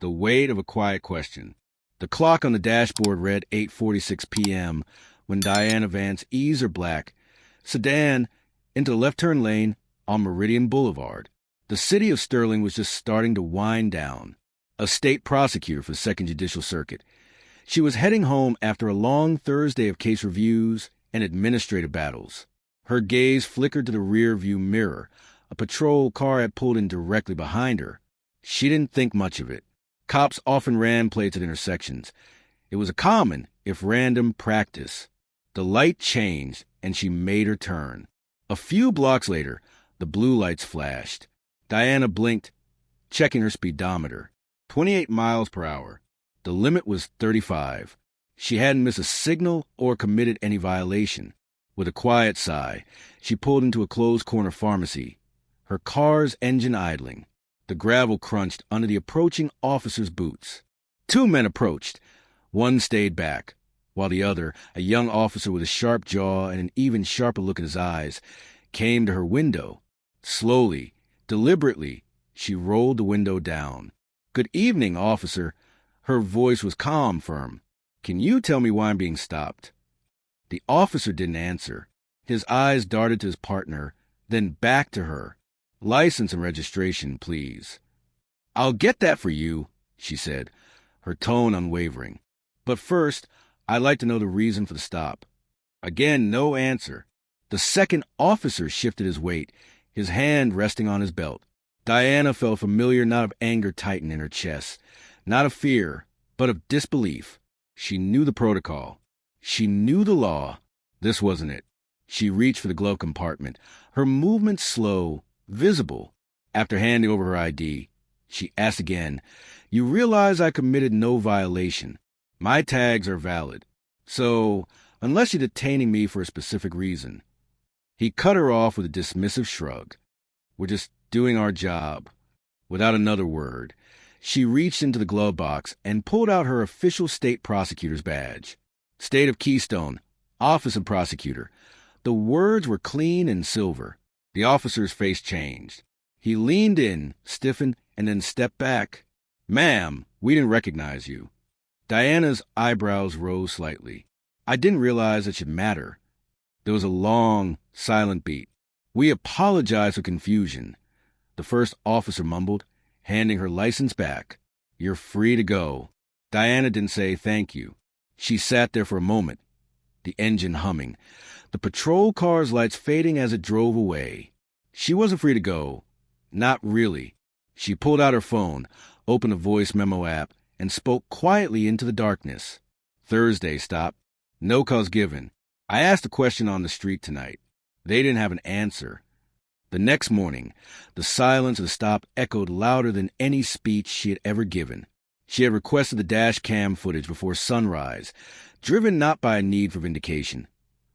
The weight of a quiet question. The clock on the dashboard read 8:46 p.m. when Diana Vance eased her black sedan into the left turn lane on Meridian Boulevard. The city of Sterling was just starting to wind down. A state prosecutor for the Second Judicial Circuit. She was heading home after a long Thursday of case reviews and administrative battles. Her gaze flickered to the rear-view mirror. A patrol car had pulled in directly behind her. She didn't think much of it. Cops often ran plates at intersections. It was a common, if random, practice. The light changed, and she made her turn. A few blocks later, the blue lights flashed. Diana blinked, checking her speedometer. 28 miles per hour. The limit was 35. She hadn't missed a signal or committed any violation. With a quiet sigh, she pulled into a closed-corner pharmacy, her car's engine idling. The gravel crunched under the approaching officer's boots. Two men approached. One stayed back, while the other, a young officer with a sharp jaw and an even sharper look in his eyes, came to her window. Slowly, deliberately, she rolled the window down. "Good evening, officer." Her voice was calm, firm. "Can you tell me why I'm being stopped?" The officer didn't answer. His eyes darted to his partner, then back to her. "License and registration, please." "I'll get that for you," she said, her tone unwavering. "But first, I'd like to know the reason for the stop." Again, no answer. The second officer shifted his weight, his hand resting on his belt. Diana felt a familiar knot of anger tighten in her chest. Not of fear, but of disbelief. She knew the protocol. She knew the law. This wasn't it. She reached for the glove compartment, her movements slow, visible. After handing over her ID, she asked again, "You realize I committed no violation. My tags are valid. So, unless you're detaining me for a specific reason." He cut her off with a dismissive shrug. "We're just doing our job." Without another word, she reached into the glove box and pulled out her official state prosecutor's badge. State of Keystone, Office of Prosecutor. The words were clean and silver. The officer's face changed. He leaned in, stiffened, and then stepped back. "Ma'am, we didn't recognize you." Diana's eyebrows rose slightly. "I didn't realize it should matter." There was a long, silent beat. "We apologize for confusion," the first officer mumbled, handing her license back. "You're free to go." Diana didn't say thank you. She sat there for a moment, the engine humming, the patrol car's lights fading as it drove away. She wasn't free to go. Not really. She pulled out her phone, opened a voice memo app, and spoke quietly into the darkness. "Thursday stop. No cause given. I asked a question on the street tonight. They didn't have an answer." The next morning, the silence of the stop echoed louder than any speech she had ever given. She had requested the dash cam footage before sunrise, driven not by a need for vindication,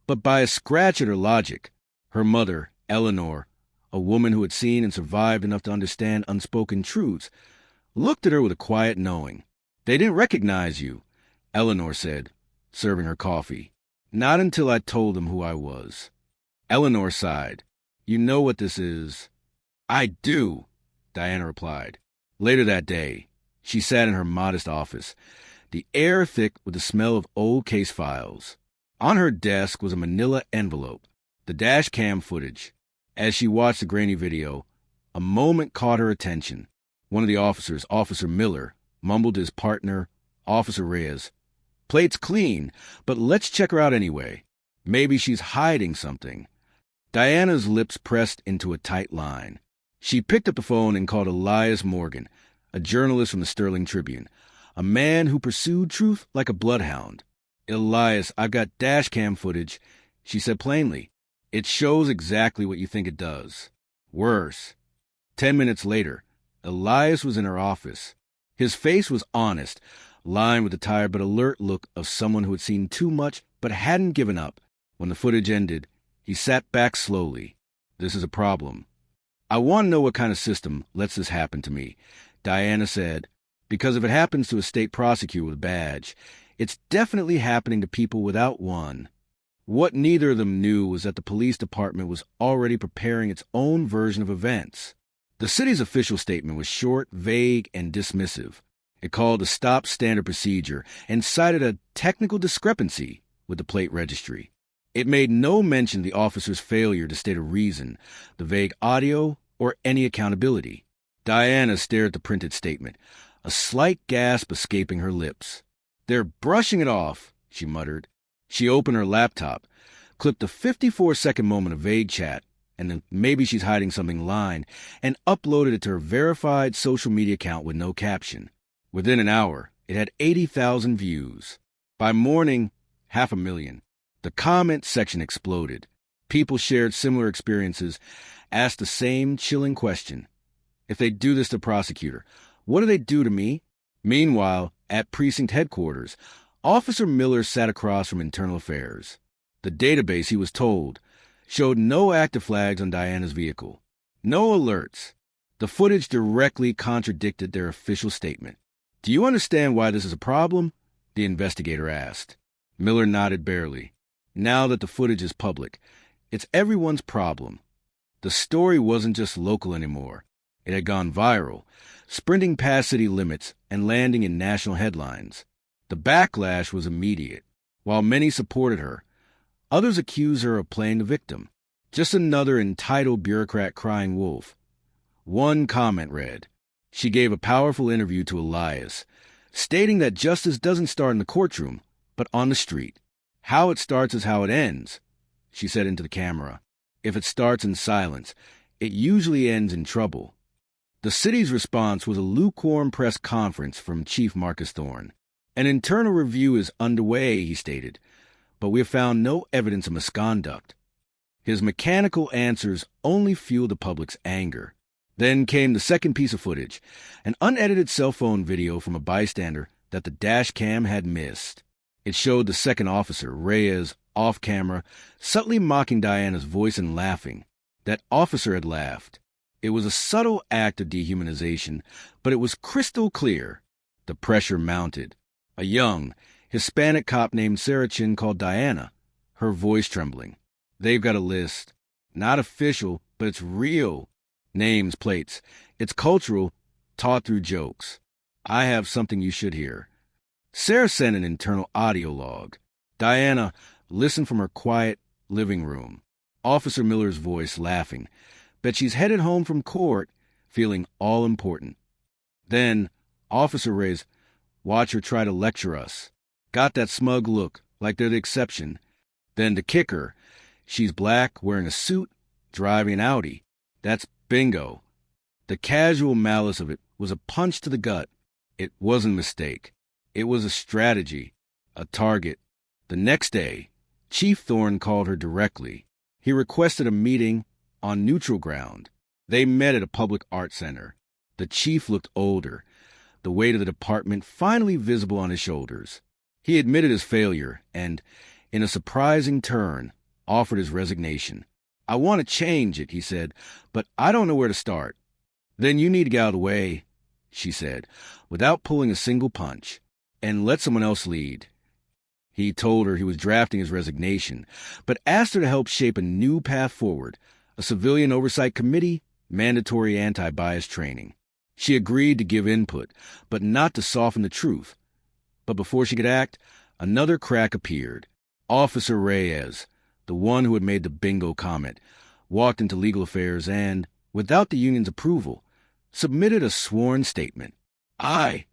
but by a scratch at her logic. Her mother, Eleanor, a woman who had seen and survived enough to understand unspoken truths, looked at her with a quiet knowing. "They didn't recognize you," Eleanor said, serving her coffee. "Not until I told them who I was." Eleanor sighed. "You know what this is?" "I do," Diana replied. Later that day, she sat in her modest office, the air thick with the smell of old case files. On her desk was a manila envelope, the dash cam footage. As she watched the grainy video, a moment caught her attention. One of the officers, Officer Miller, mumbled to his partner, Officer Reyes, "Plate's clean, but let's check her out anyway. Maybe she's hiding something." Diana's lips pressed into a tight line. She picked up the phone and called Elias Morgan, a journalist from the Sterling Tribune, a man who pursued truth like a bloodhound. "Elias, I've got dash cam footage," she said plainly. "It shows exactly what you think it does. Worse." 10 minutes later, Elias was in her office. His face was honest, lined with the tired but alert look of someone who had seen too much but hadn't given up. When the footage ended, he sat back slowly. "This is a problem. I want to know what kind of system lets this happen to me," Diana said, "because if it happens to a state prosecutor with a badge, it's definitely happening to people without one." What neither of them knew was that the police department was already preparing its own version of events. The city's official statement was short, vague, and dismissive. It called a stop standard procedure and cited a technical discrepancy with the plate registry. It made no mention of the officer's failure to state a reason, the vague audio, or any accountability. Diana stared at the printed statement, a slight gasp escaping her lips. "They're brushing it off," she muttered. She opened her laptop, clipped a 54-second moment of vague chat, and then maybe she's hiding something line, and uploaded it to her verified social media account with no caption. Within an hour, it had 80,000 views. By morning, 500,000. The comment section exploded. People shared similar experiences, asked the same chilling question. If they do this to prosecutor, what do they do to me? Meanwhile, at precinct headquarters, Officer Miller sat across from Internal Affairs. The database, he was told, showed no active flags on Diana's vehicle. No alerts. The footage directly contradicted their official statement. "Do you understand why this is a problem?" the investigator asked. Miller nodded barely. Now that the footage is public, it's everyone's problem. The story wasn't just local anymore. It had gone viral, sprinting past city limits and landing in national headlines. The backlash was immediate. While many supported her, others accused her of playing the victim. Just another entitled bureaucrat crying wolf. One comment read, "She gave a powerful interview to Elias, stating that justice doesn't start in the courtroom, but on the street. How it starts is how it ends," she said into the camera. "If it starts in silence, it usually ends in trouble." The city's response was a lukewarm press conference from Chief Marcus Thorne. "An internal review is underway," he stated, "but we have found no evidence of misconduct." His mechanical answers only fueled the public's anger. Then came the second piece of footage, an unedited cell phone video from a bystander that the dash cam had missed. It showed the second officer, Reyes, off camera, subtly mocking Diana's voice and laughing. That officer had laughed. It was a subtle act of dehumanization, but it was crystal clear. The pressure mounted. A young, Hispanic cop named Sarah Chin called Diana, her voice trembling. "They've got a list. Not official, but it's real. Names, plates. It's cultural, taught through jokes. I have something you should hear." Sarah sent an internal audio log. Diana listened from her quiet living room. Officer Miller's voice laughing. Bet she's headed home from court, feeling all important. Then, Officer Reyes, "Watch her try to lecture us. Got that smug look, like they're the exception." Then the kicker, "She's black, wearing a suit, driving an Audi. That's bingo." The casual malice of it was a punch to the gut. It wasn't a mistake. It was a strategy, a target. The next day, Chief Thorne called her directly. He requested a meeting on neutral ground. They met at a public art center. The chief looked older, the weight of the department finally visible on his shoulders. He admitted his failure and, in a surprising turn, offered his resignation. "I want to change it," he said, "but I don't know where to start." "Then you need to get out of the way," she said, without pulling a single punch, "and let someone else lead." He told her he was drafting his resignation, but asked her to help shape a new path forward, a civilian oversight committee, mandatory anti-bias training. She agreed to give input, but not to soften the truth. But before she could act, another crack appeared. Officer Reyes, the one who had made the bingo comment, walked into legal affairs and, without the union's approval, submitted a sworn statement. "I,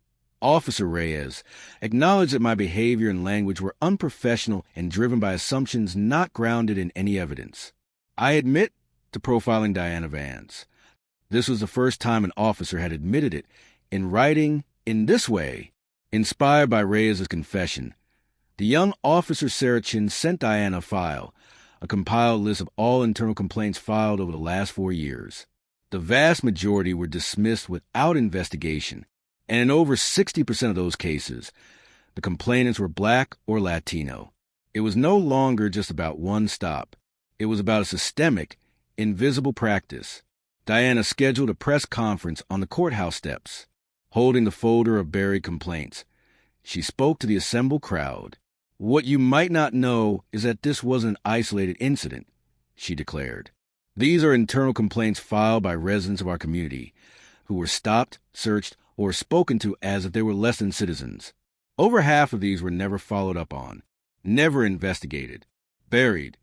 Officer Reyes, acknowledge that my behavior and language were unprofessional and driven by assumptions not grounded in any evidence. I admit to profiling Diana Vance." This was the first time an officer had admitted it, in writing, in this way. Inspired by Reyes' confession, the young officer Sarah Chin sent Diana a file, a compiled list of all internal complaints filed over the last 4 years. The vast majority were dismissed without investigation, and in over 60% of those cases, the complainants were black or Latino. It was no longer just about one stop. It was about a systemic, invisible practice. Diana scheduled a press conference on the courthouse steps, holding the folder of buried complaints. She spoke to the assembled crowd. "What you might not know is that this wasn't an isolated incident," she declared. "These are internal complaints filed by residents of our community who were stopped, searched, or spoken to as if they were less than citizens. Over half of these were never followed up on, never investigated, buried.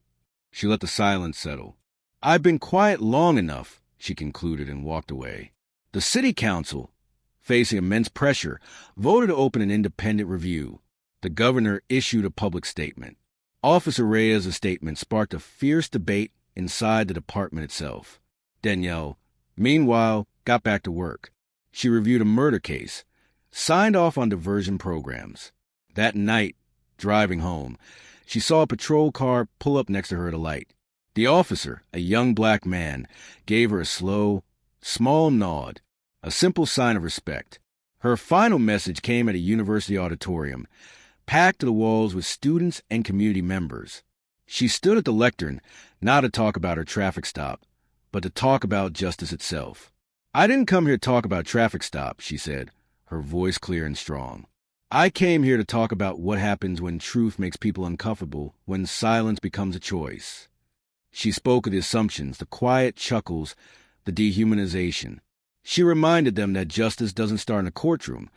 She let the silence settle. "I've been quiet long enough," she concluded and walked away. The city council, facing immense pressure, voted to open an independent review. The governor issued a public statement. Officer Reyes' statement sparked a fierce debate inside the department itself. Danielle, meanwhile, got back to work. She reviewed a murder case, signed off on diversion programs. That night, driving home, she saw a patrol car pull up next to her at a light. The officer, a young black man, gave her a slow, small nod, a simple sign of respect. Her final message came at a university auditorium, packed to the walls with students and community members. She stood at the lectern, not to talk about her traffic stop, but to talk about justice itself. "I didn't come here to talk about traffic stops," she said, her voice clear and strong. "I came here to talk about what happens when truth makes people uncomfortable, when silence becomes a choice." She spoke of the assumptions, the quiet chuckles, the dehumanization. She reminded them that justice doesn't start in a courtroom,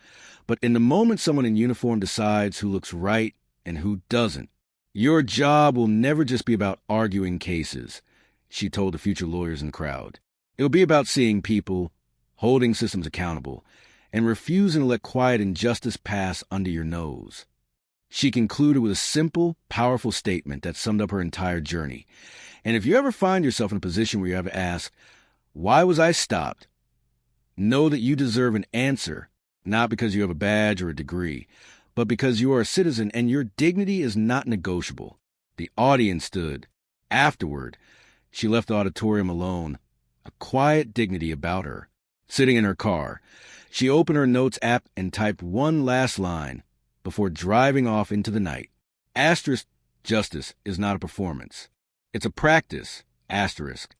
but in the moment someone in uniform decides who looks right and who doesn't. "Your job will never just be about arguing cases," she told the future lawyers in the crowd. "It'll be about seeing people, holding systems accountable, and refusing to let quiet injustice pass under your nose." She concluded with a simple, powerful statement that summed up her entire journey. And if you ever find yourself in a position where you have to ask, "Why was I stopped?" know that you deserve an answer, not because you have a badge or a degree, but because you are a citizen and your dignity is not negotiable. The audience stood. Afterward, she left the auditorium alone, a quiet dignity about her. Sitting in her car, she opened her notes app and typed one last line before driving off into the night. Asterisk, justice is not a performance. It's a practice, asterisk,